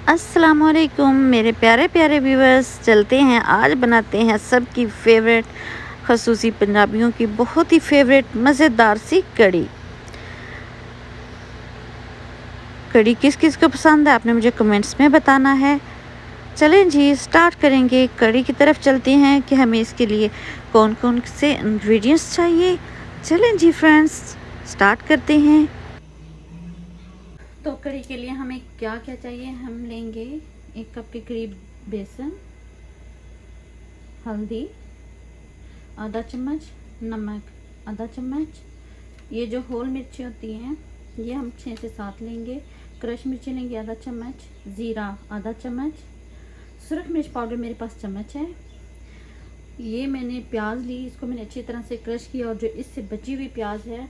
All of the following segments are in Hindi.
अस्सलामुअलैकुम मेरे प्यारे प्यारे व्यूवर्स। चलते हैं, आज बनाते हैं सबकी फेवरेट, खसूसी पंजाबियों की बहुत ही फेवरेट मज़ेदार सी कड़ी। कड़ी किस किस को पसंद है आपने मुझे कमेंट्स में बताना है। चलें जी, स्टार्ट करेंगे, कड़ी की तरफ चलते हैं कि हमें इसके लिए कौन कौन से इंग्रेडिएंट्स चाहिए। चलें जी फ्रेंड्स, स्टार्ट करते हैं। तो कड़ी के लिए हमें क्या क्या चाहिए, हम लेंगे 1 कप के करीब बेसन, हल्दी आधा चम्मच, नमक आधा चम्मच, ये जो होल मिर्ची होती हैं ये हम 6 से 7 लेंगे, क्रश मिर्ची लेंगे आधा चम्मच, ज़ीरा आधा चम्मच, सुरख मिर्च पाउडर मेरे पास चम्मच है। ये मैंने प्याज ली, इसको मैंने अच्छी तरह से क्रश किया और जो इससे बची हुई प्याज है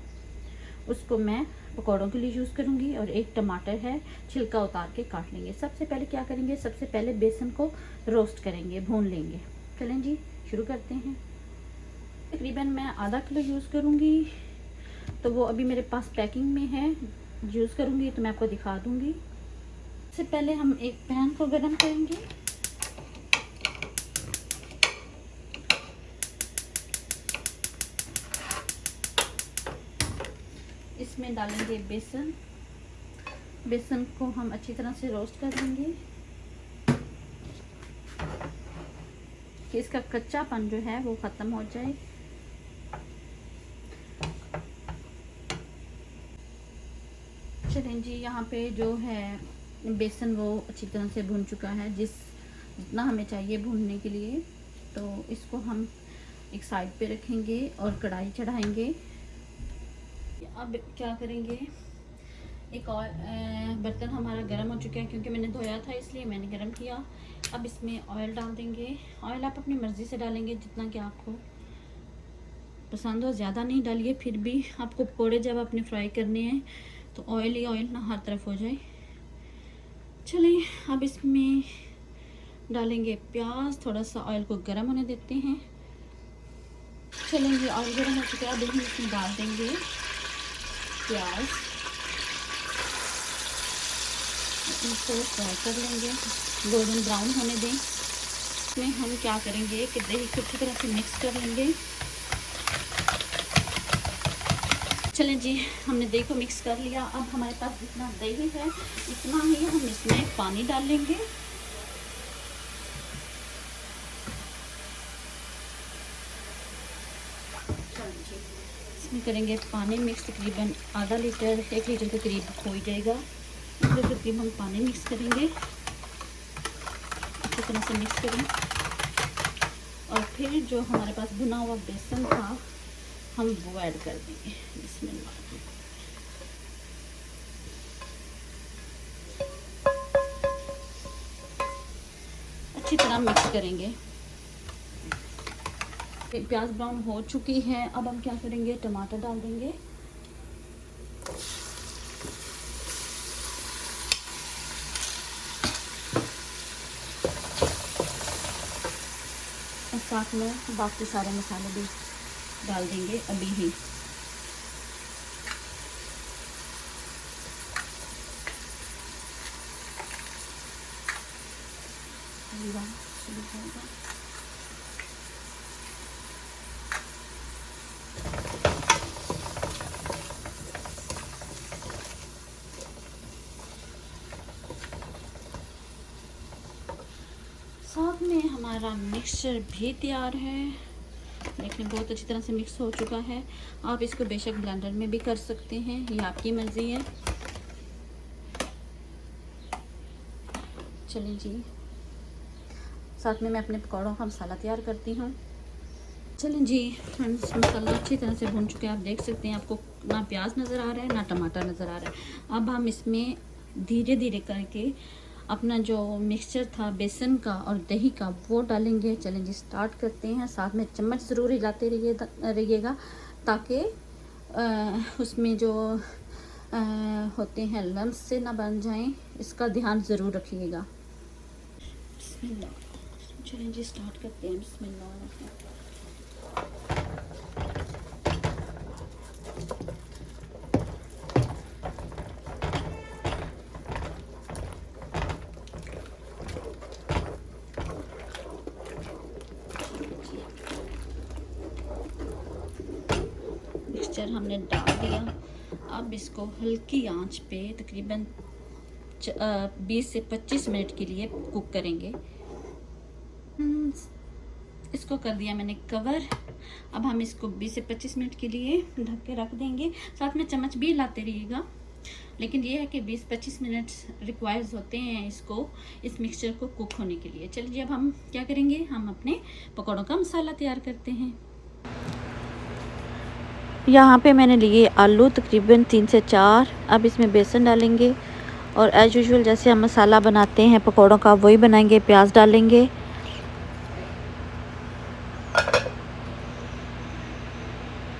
उसको मैं पकौड़ों के लिए यूज़ करूँगी। और 1 टमाटर है, छिलका उतार के काट लेंगे। सबसे पहले क्या करेंगे, सबसे पहले बेसन को रोस्ट करेंगे, भून लेंगे। चलें जी, शुरू करते हैं। तकरीबन मैं आधा किलो यूज़ करूँगी, तो वो अभी मेरे पास पैकिंग में है, यूज़ करूँगी तो मैं आपको दिखा दूँगी। सबसे पहले हम एक पैन को गर्म करेंगे, इसमें डालेंगे बेसन। बेसन को हम अच्छी तरह से रोस्ट कर लेंगे कि इसका कच्चापन जो है वो ख़त्म हो जाए। चलें जी, यहाँ पे जो है बेसन वो अच्छी तरह से भून चुका है, जितना हमें चाहिए भूनने के लिए। तो इसको हम एक साइड पे रखेंगे और कढ़ाई चढ़ाएंगे। अब क्या करेंगे, एक और बर्तन हमारा गर्म हो चुका है, क्योंकि मैंने धोया था इसलिए मैंने गर्म किया। अब इसमें ऑयल डाल देंगे। ऑयल आप अपनी मर्ज़ी से डालेंगे, जितना कि आपको पसंद हो, ज़्यादा नहीं डालिए। फिर भी आपको पकौड़े जब अपने फ्राई करने हैं तो ऑयल ही ऑयल ना हर तरफ हो जाए। चलें, अब इसमें डालेंगे प्याज। थोड़ा सा ऑयल को गर्म होने देते हैं। चलें जी, ऑयल गर्म हो चुका है, अब हम इसमें डाल देंगे प्याज। इसको फ्राई कर लेंगे, गोल्डन ब्राउन होने दें। इसमें हम क्या करेंगे कि दही को अच्छी तरह से मिक्स कर लेंगे। चलें जी, हमने दही को मिक्स कर लिया। अब हमारे पास जितना दही है इतना ही हम इसमें पानी डाल लेंगे। चलें जी, इसमें करेंगे पानी मिक्स, तकरीबन आधा लीटर 1 लीटर के करीब हो ही जाएगा। इसके करीब हम पानी मिक्स करेंगे, अच्छी तरह से मिक्स करें। और फिर जो हमारे पास भुना हुआ बेसन था हम वो ऐड कर देंगे। बिस्मिल्लाह। अच्छी तरह मिक्स करेंगे। प्याज ब्राउन हो चुकी है, अब हम क्या करेंगे, टमाटर डाल देंगे। और साथ में बाकी सारे मसाले भी डाल देंगे अभी ही। साथ में हमारा मिक्सचर भी तैयार है। देखिए बहुत अच्छी तरह से मिक्स हो चुका है। आप इसको बेशक ब्लेंडर में भी कर सकते हैं, ये आपकी मर्ज़ी है। चलिए जी, साथ में मैं अपने पकौड़ों का मसाला तैयार करती हूँ। चलें जी फ्रेंड्स, मसाला अच्छी तरह से भून चुका है, आप देख सकते हैं। आपको ना प्याज नज़र आ रहा है ना टमाटर नज़र आ रहा है। अब हम इसमें धीरे धीरे करके अपना जो मिक्सचर था बेसन का और दही का वो डालेंगे। चलें जी, स्टार्ट करते हैं। साथ में चम्मच ज़रूर हिलाते रहिएगा ताकि उसमें जो होते हैं लम्स से ना बन जाएं, इसका ध्यान ज़रूर रखिएगा। बिस्मिल्लाह। चलें जी, स्टार्ट करते हैं। बिस्मिल्लाह। मिक्सचर हमने डाल दिया। अब इसको हल्की आंच पे तकरीबन 20 से 25 मिनट के लिए कुक करेंगे। इसको कर दिया मैंने कवर। अब हम इसको 20 से 25 मिनट के लिए ढक के रख देंगे। साथ में चम्मच भी लाते रहिएगा, लेकिन ये है कि 20-25 मिनट रिक्वायर्स होते हैं इसको, इस मिक्सचर को कुक होने के लिए। चलिए अब हम क्या करेंगे, हम अपने पकौड़ों का मसाला तैयार करते हैं। यहाँ पे मैंने लिए आलू तकरीबन 3 से 4। अब इसमें बेसन डालेंगे और एज यूजुअल जैसे हम मसाला बनाते हैं पकौड़ों का वही बनाएंगे। प्याज डालेंगे,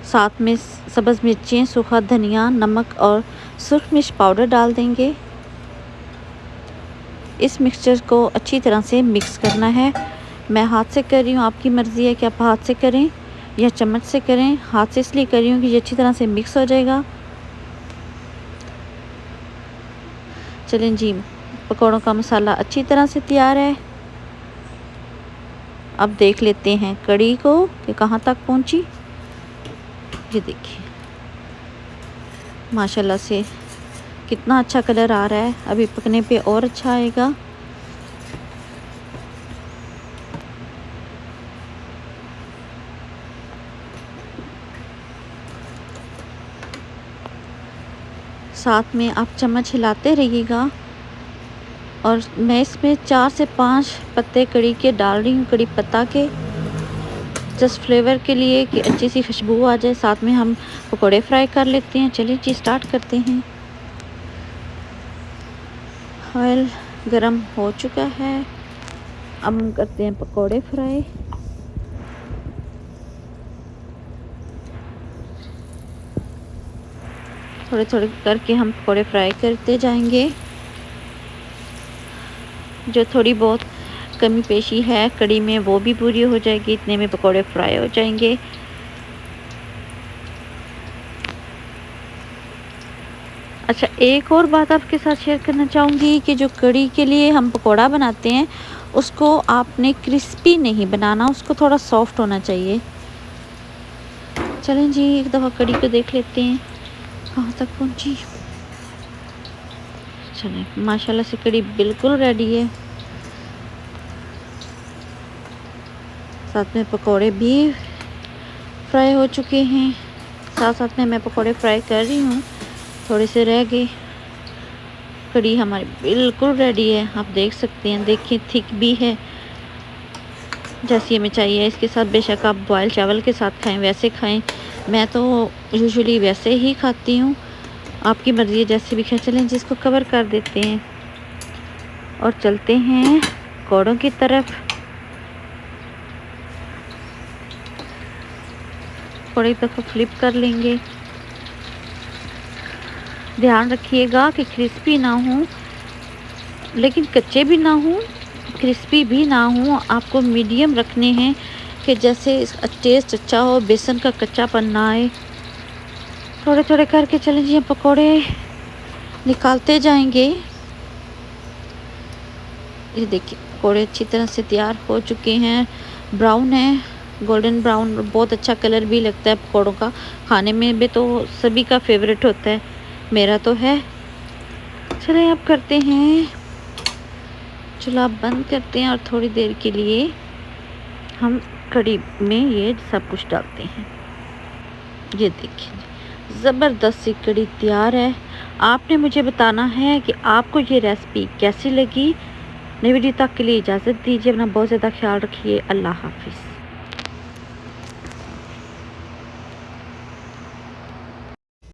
साथ में सब्ज़ मिर्चें, सूखा धनिया, नमक और सुरख मिर्च पाउडर डाल देंगे। इस मिक्सचर को अच्छी तरह से मिक्स करना है। मैं हाथ से कर रही हूँ, आपकी मर्ज़ी है कि आप हाथ से करें या चम्मच से करें। हाथ से इसलिए कर रही हूँ कि ये अच्छी तरह से मिक्स हो जाएगा। चलें जी, पकौड़ों का मसाला अच्छी तरह से तैयार है। अब देख लेते हैं कड़ी को कि कहाँ तक पहुँची। ये देखिए माशाल्लाह से कितना अच्छा कलर आ रहा है। अभी पकने पे और अच्छा आएगा। साथ में आप चम्मच हिलाते रहिएगा। और मैं इसमें 4 से 5 पत्ते कड़ी के डाल रही हूँ, कड़ी पत्ता के, जस्ट फ्लेवर के लिए कि अच्छी सी खुशबू आ जाए। साथ में हम पकोड़े फ्राई कर लेते हैं। चलिए जी स्टार्ट करते हैं। ऑयल गरम हो चुका है, अब हम करते हैं पकोड़े फ्राई। थोड़े थोड़े करके हम पकोड़े फ्राई करते जाएंगे। जो थोड़ी बहुत कमी पेशी है कड़ी में वो भी पूरी हो जाएगी, इतने में पकोड़े फ्राई हो जाएंगे। अच्छा, एक और बात आपके साथ शेयर करना चाहूँगी कि जो कड़ी के लिए हम पकोड़ा बनाते हैं उसको आपने क्रिस्पी नहीं बनाना, उसको थोड़ा सॉफ्ट होना चाहिए। चलें जी एक दफ़ा कड़ी को देख लेते हैं कहाँ तक पहुँची। चलें, माशाल्लाह से कड़ी बिल्कुल रेडी है। साथ में पकोड़े भी फ्राई हो चुके हैं। साथ साथ में मैं पकोड़े फ्राई कर रही हूँ, थोड़े से रह गए। कड़ी हमारी बिल्कुल रेडी है, आप देख सकते हैं। देखिए थिक भी है जैसी हमें चाहिए। इसके साथ बेशक आप बॉयल चावल के साथ खाएं, वैसे खाएं। मैं तो यूजुअली वैसे ही खाती हूँ, आपकी मर्ज़ी है जैसे भी खाएं। चलें जिसको कवर कर देते हैं और चलते हैं पकौड़ों की तरफ। थोड़ी दफ़ा फ्लिप कर लेंगे। ध्यान रखिएगा कि क्रिस्पी ना हो, लेकिन कच्चे भी ना हो, क्रिस्पी भी ना हो। आपको मीडियम रखने हैं कि जैसे इसका टेस्ट अच्छा हो, बेसन का कच्चापन ना आए। थोड़े थोड़े करके चलें जी, हम पकौड़े निकालते जाएंगे। ये देखिए पकौड़े अच्छी तरह से तैयार हो चुके हैं। ब्राउन है, गोल्डन ब्राउन, बहुत अच्छा कलर भी लगता है पकौड़ों का। खाने में भी तो सभी का फेवरेट होता है, मेरा तो है। चलें अब करते हैं, चूल्हा बंद करते हैं और थोड़ी देर के लिए हम कड़ी में ये सब कुछ डालते हैं। ये देखिए ज़बरदस्त सी कड़ी तैयार है। आपने मुझे बताना है कि आपको ये रेसिपी कैसी लगी। नई वीडियो तक के लिए इजाज़त दीजिए। अपना बहुत ज़्यादा ख्याल रखिए। अल्लाह हाफिज़।